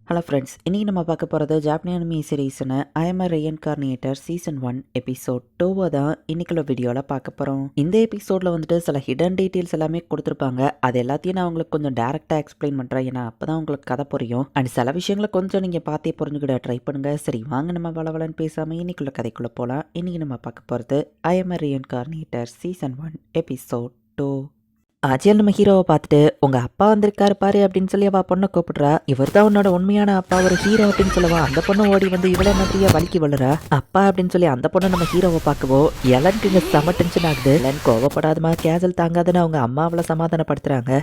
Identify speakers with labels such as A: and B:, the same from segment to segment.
A: Hello friends, இன்றைக்கி நம்ம பார்க்க போகிறது ஜாப்பனீஸ் அனிமி சீரீஸ்னு I am a reincarnator season 1 episode 2 தான் இன்னைக்குள்ள வீடியோவில் பார்க்க போகிறோம். இந்த எபிசோடில் வந்துட்டு சில ஹிடன் டீட்டெயில்ஸ் எல்லாமே கொடுத்துருப்பாங்க. அது எல்லாத்தையும் நான் உங்களுக்கு கொஞ்சம் டேரெக்டாக எக்ஸ்பிளைன் பண்ணுறேன். ஏன்னா அப்போ தான் உங்களுக்கு கதை புரியும். அண்ட் சில விஷயங்களை கொஞ்சம் நீங்கள் பார்த்தே புரிஞ்சுக்கிட ட்ரை பண்ணுங்கள். சரி, வாங்க நம்ம வளவலன்னு பேசாமல் இன்னைக்குள்ள கதைக்குள்ளே போகலாம். இன்றைக்கி நம்ம பார்க்க போகிறது I am a reincarnator season 1 episode 2. ஆச்சியல் நம்ம ஹீரோவை பார்த்துட்டு உங்க அப்பா வந்திருக்காரு பாரு அப்படின்னு சொல்லி அவ பொண்ணை கூப்பிடுறா. இவர் தான் உன்னோட உண்மையான அப்பா, ஒரு ஹீரோ அப்படின்னு சொல்லவா அந்த பொண்ணு ஓடி வந்து இவ்வளவு மாதிரியா வலிக்கு விழுறா. அப்பா அப்படின்னு சொல்லி அந்த பொண்ணு நம்ம ஹீரோவை பார்க்கவோ எலனுக்கு இங்க செம டென்ஷன் ஆகுது. எலன் கோவப்படாதமா, கேசல் தாங்காதுன்னு அவங்க அம்மாவளை சமாதானப்படுத்துறாங்க.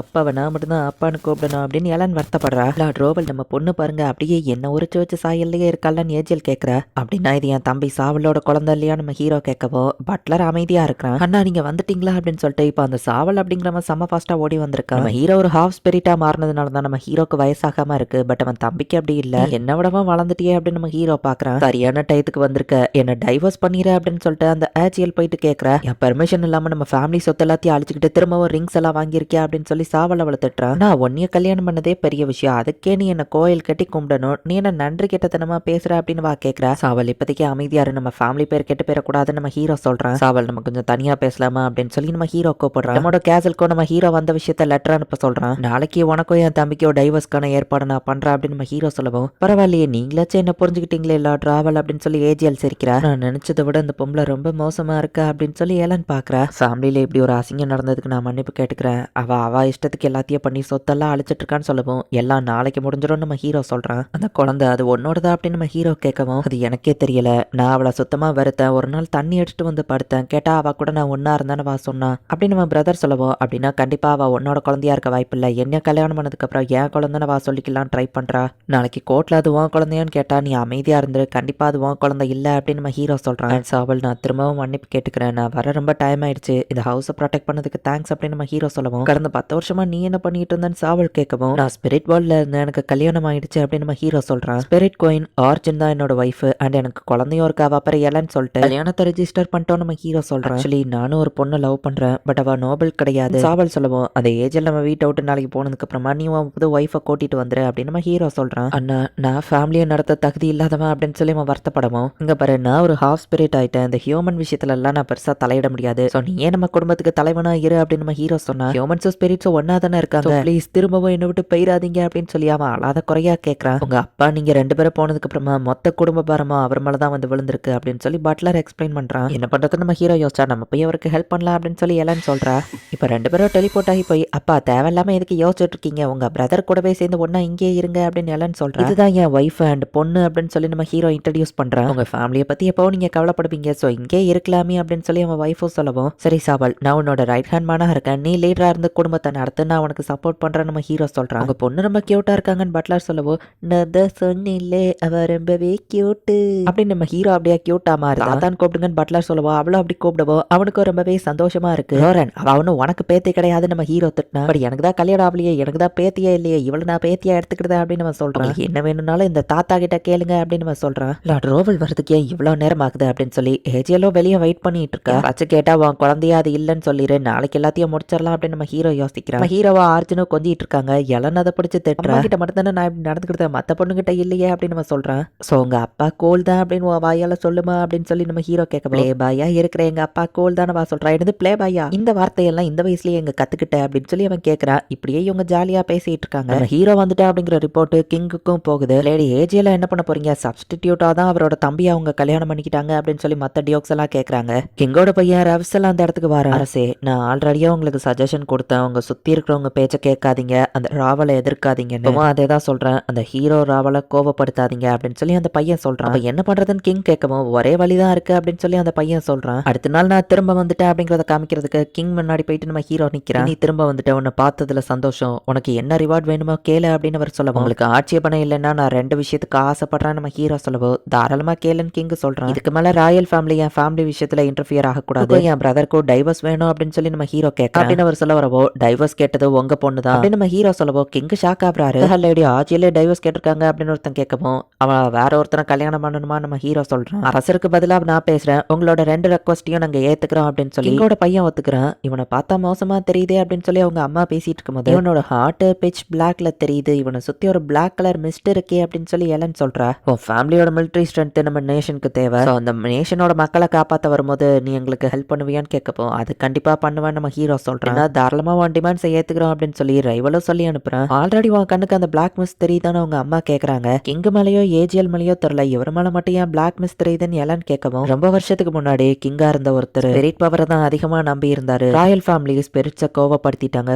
A: அப்பாவை நான் மட்டும்தான் அப்பான்னு கூப்பிடணும் அப்படின்னு எலன் வருத்தப்படுறா. லார்ட் ரோவல் நம்ம பொண்ணு பாருங்க அப்படியே என்ன உரிச்சு வச்சு சாயல்லையே இருக்காள்னு ஏஜியல் கேட்குறா. அப்படின்னா இது என் தம்பி சாவலோட குழந்தை இல்லையா நம்ம ஹீரோ கேட்கவோ பட்லர் அமைதியா இருக்கிறான். அண்ணா நீங்க வந்துட்டீங்களா அப்படின்னு சொல்லிட்டு இப்போ அந்த சாவல் அப்படிங்கிறவன் செம்ம ஃபாஸ்டா ஓடி வந்திருக்கான். நம்ம ஹீரோ ஒரு ஹாஃப் ஸ்பிரிட்டா மாறினதுனால தான் நம்ம ஹீரோக்கு வயசாகாம இருக்கு. பட் அவன் தம்பிக்கு அப்படி இல்ல. என்ன விடவா வளர்ந்துட்டியே அப்படின்னு நம்ம ஹீரோ பாக்குறான். சரியான டயத்துக்கு வந்திருக்க, என்ன டைவர்ஸ் பண்ணிடுற அப்படின்னு சொல்லிட்டு அந்த ஏஜியல் போயிட்டு கேட்கறா. என் பெர்மிஷன் இல்லாம நம்ம ஃபேமிலி சொத்து எல்லாத்தையும் அழிச்சுக்கிட்டு திரும்பவும் ரிங்ஸ் எல்லாம் வாங்கியிருக்கியா அப்படின்னு சொல்லி சாவல் அவளை திட்டுறான். நான் ஒன்னிய கல்யாணம் பண்ணதே பெரிய விஷயம், அதுக்கே நீ என்ன கோயில் கட்டி கும்பிடணும், நீ என்ன நன்றி கெட்டத்தனமா பேசுற அப்படின்னு வா கேட்கிறா. சாவல் இப்போதைக்கு அமைதியாரு, நம்ம ஃபேமிலி பேர் கெட்டு போயிடக்கூடாதுன்னு நம்ம ஹீரோ சொல்றான். சாவல் நம்ம கொஞ்சம் தனியா பேசலாமா அப்படின்னு சொல்லி நம்ம ஹீரோ கூப்பிடுறான். நம்மளோட கேசலுக்கும் நம்ம ஹீரோ வந்த விஷயத்த லெட்டர் அனுப்ப சொல்றான். நாளைக்கு உனக்கும் என் தம்பிக்கோ டைவர்ஸ்க்கான ஏற்பாடு நான் பண்றேன் அப்படின்னு நம்ம ஹீரோ சொல்லவும் பரவாயில்லையே நீங்களாச்சும் என்ன புரிஞ்சுக்கிட்டீங்களே இல்ல டிராவல் அப்படின்னு சொல்லி ஏஜிஎல் சிரிக்கிறா. நான் நினைச்சதை விட இந்த பொம்பளை ரொம்ப மோசமா இருக்கா அப்படின்னு சொல்லி ஏலன் பாக்குறா. ஃபேமிலியில இப்படி ஒரு அசிங்கம் நடந்ததுக்கு நான் மன்னிப்பு கேட்டுக்கிறேன். அவ இஷ்டத்துக்கு எல்லாத்தையும் பண்ணி சொத்தெல்லாம் அழிச்சிட்டு இருக்கான்னு சொல்லவும் எல்லாம் நாளைக்கு முடிஞ்சிடும் நம்ம ஹீரோ சொல்றான். அந்த குழந்தை அது உன்னோடதா அப்படின்னு நம்ம ஹீரோ கேட்கவும் அது எனக்கே தெரியல, நான் அவளை சுத்தமா வெறுத்தேன். ஒரு நாள் தண்ணி எடுத்துட்டு வந்து படுத்தேன், கேட்டா அவ கூட நான் ஒன்னா இருந்தானு வா சொன்னா அப்படின்னு நம்ம பிரதர் சொல்லவும் அப்படின்னா கண்டிப்பா அவ உன்னோட குழந்தையா இருக்க வாய்ப்பு இல்லை, என்ன கல்யாணம் பண்ணதுக்கு அப்புறம் என் குழந்தைன்னு வா சொல்லிக்கலாம் ட்ரை பண்றா. நாளைக்கு கோர்ட்ல அது உன் குழந்தையான்னு கேட்டா நீ அமைதியா இருந்து கண்டிப்பா அது உன் குழந்தை இல்ல அப்படின்னு நம்ம ஹீரோ சொல்றான். சாவல் நான் திரும்பவும் மன்னிப்பு கேட்டுக்கிறேன், நான் வர ரொம்ப டைம் ஆயிடுச்சு, இந்த ஹவுஸை ப்ரொடெக்ட் பண்ணதுக்கு தேங்க்ஸ் அப்படின்னு நம்ம ஹீரோ சொல்லவும் கடந்த 10 வருஷமா நீ என்ன பண்ணிட்டு இருந்தேன்னு சாவல் கேட்கவும் நான் ஸ்பிரிட் வேர்ல்ட்ல இருந்தேன், எனக்கு கல்யாணம் ஆயிடுச்சு அப்படின்னு நம்ம ஹீரோ சொல்றான். ஸ்பிரிட் கோயின் ஆர்ஜின் தான் என்னோட ஒய்ஃப் அண்ட் எனக்கு குழந்தையும் இருக்கா, அவ அப்புறம் எலன்னு சொல்லிட்டு கல்யாணத்தை ரெஜிஸ்டர் பண்ணிட்டோம் நம்ம ஹீரோ சொல்றான். ஆக்சுவலி நானும் ஒரு பொண்ணை லவ் பண்றேன், பட் அவ நோபல் கிடையாது. சாவல் சொல்லவும் அந்த ஏஜ்ல நம்ம வீட்டை விட்டு நாளைக்கு போனதுக்கு அப்புறமா நீ உன் புது ஒய்ஃபை கூட்டிட்டு வந்துரு அப்படின்னு நம்ம ஹீரோ சொல்றான். அண்ணா நான் ஃபேமிலியை நடத்த தகுதி இல்லாதவன் அப்படின்னு சொல்லி அவன் வருத்தப்படவும் இங்க பாரு நான் ஒரு ஹாஃப் ஸ்பிரிட் ஆயிட்டேன், இந்த ஹியூமன் விஷயத்துல எல்லாம் நான் பெருசா தலையிட முடியாது, சோ நீ நம்ம குடும்பத்துக்கு தலைவனா இரு அப்படின்னு நம்ம ஹீரோ சொன்னா. ஹியூமன்ஸும் ஸ்பிரிட்ஸும் ஒன்னா தானே இருக்காங்க, ப்ளீஸ் திரும்பவும் என்ன விட்டு போயிடாதீங்க அப்படின்னு சொல்லி அவன் அழாத குறையா கேட்கறான். உங்க அப்பா நீங்க 2 பேரும் போனதுக்கு அப்புறமா மொத்த குடும்ப பாரமா அவர் மேலதான் வந்து விழுந்திருக்கு அப்படின்னு சொல்லி பட்லர் எக்ஸ்பிளைன் பண்றான். என்ன பண்றது நம்ம ஹீரோ யோசிச்சா நம்ம போய் அவருக்கு ஹெல்ப் பண்ணலாம் அப்படின்னு சொல்லி எலன்னு சொல்றா. இப்ப 2 பேரும் டெலிபோர்ட் ஆகி போய் அப்பா தேவையில்லாம எதுக்கு யோசிச்சுட்டு இருக்கீங்க, உங்க பிரதர் கூடவே சேர்ந்து ஒன்னா இங்கே இருங்க அப்படின்னு எலன்னு சொல்றா. இதுதான் என் ஒய்ஃப் அண்ட் பொண்ணு அப்படின்னு சொல்லி நம்ம ஹீரோ இன்ட்ரடியூஸ் பண்றான். உங்க ஃபேமிலியை பத்தி எப்போ நீங்க கவலைப்படுவீங்க, சோ இங்கே இருக்கலாமே அப்படின்னு சொல்லி அவன் ஒய்ஃபும் சொல்லவும் சரி சாவல் நான் உன்னோட ரைட் ஹேண்ட் மேனா இருக்கேன், நீ லீடரா இருந்து குடும்பத்தை நடத்து, நான் உனக்கு சப்போர்ட் பண்றேன் நம்ம ஹீரோ சொல்றான். அவங்க பொண்ணு ரொம்ப கியூட்டா இருக்காங்கன்னு பட்லர் சொல்லவோ நான் சொன்னில்லே அவ ரொம்பவே கியூட்டு அப்படின்னு நம்ம ஹீரோ அப்படியே கியூட்டா மாறுதா தான் கூப்பிடுங்கன்னு பட்லர் சொல்லவோ அவளும் அப்படி கூப்பிடவோ அவனுக்கு ரொம்பவே சந்தோஷமா இருக்கு. ரோரன் அவ அவனும் உனக்கு பேத்தி கிடையாது நம்ம ஹீரோ திட்டினா. பட் எனக்கு தான் கல்யாணம் ஆகலையே, எனக்கு தான் பேத்தியே இல்லையே, இவளை நான் பேத்தியா எடுத்துக்கிட்டதா அப்படின்னு நம்ம சொல்றான். என்ன வேணும்னாலும் இந்த தாத்தா கிட்ட கேளுங்க அப்படின்னு நம்ம சொல்றான். லார்ட் ரோவல் வரதுக்கே இவ்வளவு நேரம் ஆகுது அப்படின்னு சொல்லி ஏஜியலோ வெளியே வெயிட் பண்ணிட்டு இருக்கா. வச்சு கேட்டா உன் குழந்தையா அது இல்லன்னு சொல்லிடு, நாளைக்கு எல்லாத்தையும் முடிச்சிடலாம் அப்படின்னு நம்ம ஹீரோ யோசிக்கிறான். ஹீரோவா ஆர்ஜுனும் கொஞ்சிட்டு இருக்காங்க. எலன் அதை பிடிச்சி திட்டுறா. கிட்ட மட்டும் தானே நான் இப்படி நடந்துக்கிட்ட, மத்த பொண்ணுகிட்ட இல்லையே அப்படின்னு நம்ம சொல்றான். சோ உங்க அப்பா கோல் தான் அப்படின்னு வாயால சொல்லுமா அப்படின்னு சொல்லி நம்ம ஹீரோ கேட்க பிளே பாயா இருக்கிற எங்க அப்பா கோல் தானே வா சொல்றா. எடுத்து பிளே பாயா இந்த வார்த்தையெல்லாம் இந்த வயசுலயே எங்க கத்துக்கிட்ட அப்படின்னு சொல்லி அவன் கேட்கறான். இப்படியே இவங்க ஜாலியா பேசிட்டு இருக்காங்க. நம்ம ஹீரோ வந்துட்டா அப்படிங்கிற ரிப்போர்ட் கிங்குக்கும் போகுது. லேடி ஏஜியல என்ன பண்ண போறீங்க, சப்ஸ்டிடியூட்டா தான் அவரோட தம்பி அவங்க கல்யாணம் பண்ணிக்கிட்டாங்க அப்படின்னு சொல்லி மத்த டியோக்ஸ் எல்லாம் கேட்கறாங்க. கிங்கோட பையன் ரவ்ஸ் எல்லாம் அந்த இடத்துக்கு வர அரசே நான் ஆல்ரெடியா உங்களுக்கு சஜஷன் கொடுத்தேன், உங்க சுத்தி இருக்கிறவங்க பேச்ச கேட்காதீங்க, அந்த ராவலை எதிர்க்காதீங்கன்னு அதே தான் சொல்றேன், அந்த ஹீரோ ராவலை கோவப்படுத்தாதீங்க அப்படின்னு சொல்லி அந்த பையன் சொல்றான். அப்ப என்ன பண்றதுன்னு கிங் கேட்கவும் ஒரே வழிதான் இருக்கு அப்படின்னு சொல்லி அந்த பையன் சொல்றான். அடுத்த நாள் நான் திரும்ப வந்துட்டேன் அப்படிங்கறத காமிக்கிறதுக்கு கிங் முன்னாடி போயிட்டு நம்ம ஹீரோ நிக்கிறான். நீ திரும்ப வந்துட்ட, உன்னை பார்த்ததுல சந்தோஷம், உனக்கு என்ன ரிவார்ட் வேணுமோ கேளு அப்படின்னு அவர் சொல்லவும் உங்களுக்கு ஆட்சேபனை இல்லைன்னா நான் 2 விஷயத்துக்கு ஆசைப்படுறேன் நம்ம ஹீரோ சொல்லவும் தாராளமா கேளுன்னு கிங் சொல்றான். இதுக்கு மேல ராயல் ஃபேமிலி என் ஃபேமிலி விஷயத்துல இன்டர்ஃபியர் ஆகக்கூடாது, என் பிரதருக்கும் டைவர்ஸ் வேணும் அப்படின்னு சொல்லி நம்ம ஹீரோ கேட்க அப்படின்னு அவர் சொல்ல வரவோ டைவர்ஸ் டைவர்ஸ் கேட்டது உங்க பொண்ணு தான் அப்படின்னு நம்ம ஹீரோ சொல்லவும் கிங் ஷாக் ஆகுறாரு. லேடி ஆஜிலே டைவர்ஸ் கேட்டிருக்காங்க அப்படின்னு ஒருத்தன் கேட்கவும் அவன் வேற ஒருத்தனை கல்யாணம் பண்ணணுமா நம்ம ஹீரோ சொல்றான். அரசருக்கு பதிலாக நான் பேசுறேன், உங்களோட 2 ரெக்வஸ்டையும் நாங்க ஏத்துக்கிறோம் அப்படின்னு சொல்லி இவனோட பையன் ஒத்துக்கிறான். இவனை பார்த்தா மோசமா தெரியுதே அப்படின்னு சொல்லி அவங்க அம்மா பேசிட்டு இருக்கும்போது இவனோட ஹார்ட் பிச் பிளாக்ல தெரியுது, இவனை சுத்தி ஒரு பிளாக் கலர் மிஸ்ட் இருக்கே அப்படின்னு சொல்லி எலன் சொல்றா. உன் ஃபேமிலியோட மிலிட்டரி ஸ்ட்ரென்த் நம்ம நேஷனுக்கு தேவை, அந்த நேஷனோட மக்களை காப்பாற்ற வரும்போது நீ எங்களுக்கு ஹெல்ப் பண்ணுவியான்னு கேட்கப்போ அது கண்டிப்பா பண்ணுவேன் நம்ம ஹீரோ சொல்றான். தாராளமா உன் டிமாண்ட்ஸை ஏத்துக்கிறோம் அப்படின்னு சொல்லி ரைவலும் சொல்லி அனுப்புறான். ஆல்ரெடி உன் கண்ணுக்கு அந்த பிளாக் மிஸ் தெரியுதான்னு அவங்க அம்மா கேக்குறாங்க. கிங் மேலேயோ ஏஜிஎல் மேலேயோ தெரியல, இவர் மேல மட்டும் ஏன் பிளாக் மிஸ் தெரியுதுன்னு எலன் கேட்கவும் ரொம்ப வருஷத்துக்கு முன்னாடி கிங்கா இருந்த ஒருத்தர் ஸ்பிரிட் பவரை தான் அதிகமா நம்பி இருந்தாரு. ராயல் ஃபேமிலி ஸ்பிரிட்ஸை கோவப்படுத்திட்டாங்க,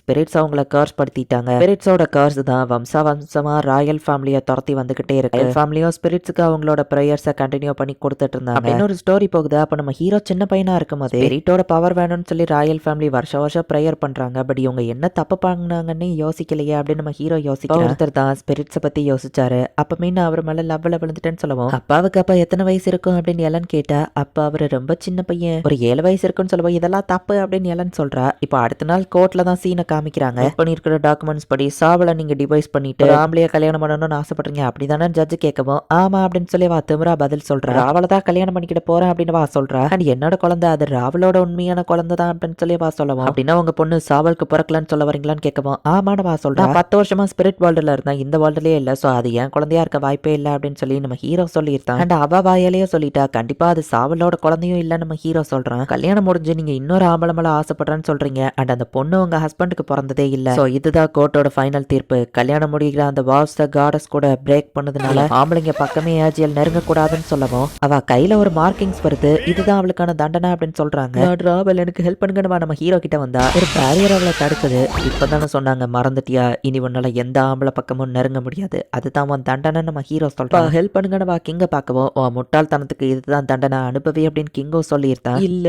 A: ஸ்பிரிட்ஸ் அவங்கள கர்ஸ் படுத்திட்டாங்க. ஸ்பிரிட்ஸோட கர்ஸ் தான் வம்சமா ராயல் ஃபேமிலியை துரத்தி வந்துகிட்டே இருக்கு. ஃபேமிலியோ ஸ்பிரிட்ஸுக்கு அவங்களோட ப்ரேயர்ஸை கண்டினியூ பண்ணி கொடுத்துட்டு இருந்தாங்க. இன்னொரு ஸ்டோரி போகுது. அப்ப நம்ம ஹீரோ சின்ன பையனா இருக்கும் போது ஸ்பிரிட்டோட பவர் வேணும்னு சொல்லி ராயல் ஃபேமிலி வருஷம் ப்ரேயர் பண்றாங்க. பட் இவங்க என்ன தப்பு பண்ணாங்கன்னு யோசிக்கலையே அப்படின்னு நம்ம ஹீரோ யோசிக்கிறார். ஒருத்தர் தான் ஸ்பிரிட்ஸை பத்தி யோசிச்சாரு. அப்பமே நான் அவர் மேல லவ்ல விழுந்துட்டேன்னு சொல்லுவோம். அப்பாவுக்கு அப்ப எத்தனை வயசு இருக்கும் அப்படின்னு எலன் கேட்டா அப்ப அவரு ரொம்ப சின்ன பையன், ஒரு 7 வயசு இருக்குன்னு சொல்லுவோம். இதெல்லாம் தப்பு அப்படின்னு எலன் சொல்றா. இப்போ அடுத்த நாள் கோர்ட்ல தான் சீனை காமிக்கிறாங்க. பண்ணிருக்கிற டாக்குமெண்ட்ஸ் படி சாவல நீங்க டிவைஸ் பண்ணிட்டு ஆம்பளைய கல்யாணம் பண்ணணும்னு ஆசைப்படுறீங்க அப்படிதானே ஜட்ஜ் கேட்கவும் ஆமா அப்படின்னு சொல்லி வா திமிரா பதில் சொல்றா. ராவல தான் கல்யாணம் பண்ணிக்கிட்டு போறேன் அப்படின்னு வா சொல்றா. அண்ட் என்னோட குழந்தை அது ராவலோட உண்மையான குழந்தை தான் அப்படின்னு சொல்லி வா சொல்லவும் அப்படின்னா உங்க பொண்ணு சாவலுக்கு பிறக்கலன்னு சொல்ல வரீங்களான்னு கேட்கவும் ஆமான்னு வா சொல்றா. 10 வருஷமா ஸ்பிரிட் வேர்ல்டுல இருந்தா இந்த வேர்ல்டுலயே இல்ல, சோ அது ஏன் குழந்தையா இருக்க வாய்ப்பே இல்லை அப்படின்னு சொல்லி நம்ம ஹீரோ சொல்லியிருந்தான். அண்ட் அவ வாயாலேயே சொல்லிட்டா கண்டிப்பா அது சாவலோட குழந்தையும் இல்ல நம்ம ஹீரோ சொல்றான். கல்யாணம் முடிஞ்சு நீங்க இன்னொரு ஆம்பளை மேல ஆசைப்படுறேன்னு சொல்றீங்க. அண்ட் அந்த பொண்ணு உங்க ஹஸ்பண்டுக்கு பிறந்ததே இல்ல. சோ இதுதான் கோர்ட்டோட ஃபைனல் தீர்ப்பு. கல்யாணம் முடிகிற அந்த வாவ்ஸ் காடஸ் கூட பிரேக் பண்ணதுனால ஆம்பளைங்க பக்கமே ஏஜிஎல் நெருங்க கூடாதுன்னு சொல்லவும் அவ கையில ஒரு மார்க்கிங்ஸ் வருது, இதுதான் அவளுக்கான தண்டனை அப்படின்னு சொல்றாங்க. ராவல் எனக்கு ஹெல்ப் பண்ணுங்கன்னு நம்ம ஹீரோ கிட்ட வந்தா ஒரு பேரியர் அவளை தடுக்குது. இப்பதானே சொன்னாங்க மறந்துட்டியா, இனி உன்னால எந்த ஆம்பளை பக்கமும் நெருங்க முடியாது, அதுதான் உன் தண்டனை நம்ம ஹீரோ சொல்றான். ஹெல்ப் பண்ணுங்கன்னு வா கிங்க பார்க்கவும் முட்டாள்தனத்துக்கு இதுதான் தண்டனை அனுப்பவே அப்படின்னு கிங்கோ சொல்லியிருந்தான். இல்ல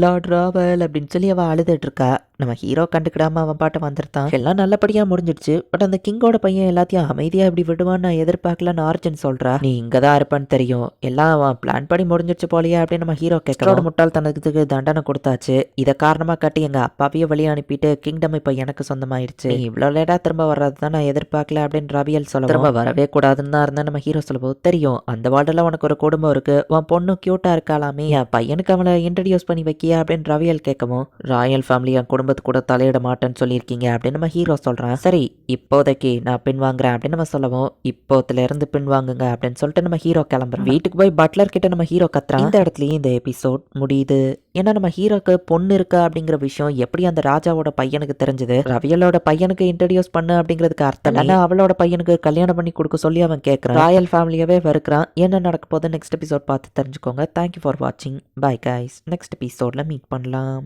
A: லார்ட் ராவல் அப்படின்னு சொல்லி அவ அழுதுட்டு இருக்கா. நம்ம ஹீரோ கண்டுக்கிடாம அவன் பாட்டு வந்துருந்தான். எல்லாம் நல்லபடியா முடிஞ்சிடுச்சு. பட் அந்த கிங்கோட பையன் எல்லாத்தையும் அமைதியா இப்படி விடுவான்னு நான் எதிர்பார்க்கலன்னு ஆர்ஜின் சொல்றா. நீ இங்கதான் இருப்பான்னு தெரியும், எல்லாம் அவன் பிளான் பண்ணி முடிஞ்சிடுச்சு போலியா அப்படின்னு நம்ம ஹீரோ கேட்கறோட முட்டாள்தனத்துக்கு தண்டனை கொடுத்தாச்சு. இதை காரணமா காட்டி எங்க அப்பாவையும் வெளியே அனுப்பிட்டு கிங்டம் இப்ப எனக்கு சொந்தமாயிருச்சு. நீ இவ்வளவு லேட்டா திரும்ப வர்றதுதான் நான் எதிர்பார்க்கல அப்படின்னு ரவியல் சொல்ல திரும்ப வரவே கூடாதுன்னு தான் இருந்தா நம்ம ஹீரோ சொல்லுவோம். தெரியும் அந்த வார்டுல உனக்கு ஒரு குடும்பம் இருக்கு, உன் பொண்ணு கியூட்டா இருக்காளாமே, என் பையனுக்கு அவனை இன்ட்ரடியூஸ் பண்ணி வைக்கியா அப்படின்னு ரவியல் கேட்கவும் ராயல் ஃபேமிலி என் குடும்பத்து கூட தலையிட மாட்டேன்னு சொல்லியிருக்கீங்க அப்படின்னு நம்ம ஹீரோ சொல்றான். சரி இப்போதைக்கு நான் பின் வாங்குறேன் அப்படின்னு நம்ம சொல்லவும் இப்போத்துல இருந்து பின் வாங்குங்க அப்படின்னு சொல்லிட்டு நம்ம ஹீரோ கிளம்புறோம். வீட்டுக்கு போய் பட்லர் கிட்ட நம்ம ஹீரோ கத்துறான். இந்த இடத்துலயும் இந்த எபிசோட் முடியுது. ஏன்னா நம்ம ஹீரோக்கு பொண்ணு இருக்கா அப்படிங்கிற விஷயம் எப்படி அந்த ராஜாவோட பையனுக்கு தெரிஞ்சது, ரவியலோட பையனுக்கு இன்ட்ரடியூஸ் பண்ணு அப்படிங்கிறதுக்கு அர்த்தம் இல்ல, அவளோட பையனுக்கு கல்யாணம் பண்ணி கொடுக்க சொல்லி அவன் கேட்கறான். ராயல் ஃபேமிலியவே வெறுக்கிறான். என்ன நடக்க போது நெக்ஸ்ட் எபிசோட் பார்த்து தெரிஞ்சுக்கோங்க. தேங்க்யூ ஃபார் வாட்சிங். பை கைஸ், நெக்ஸ்ட் எபிசோட்ல மீட் பண்ணலாம்.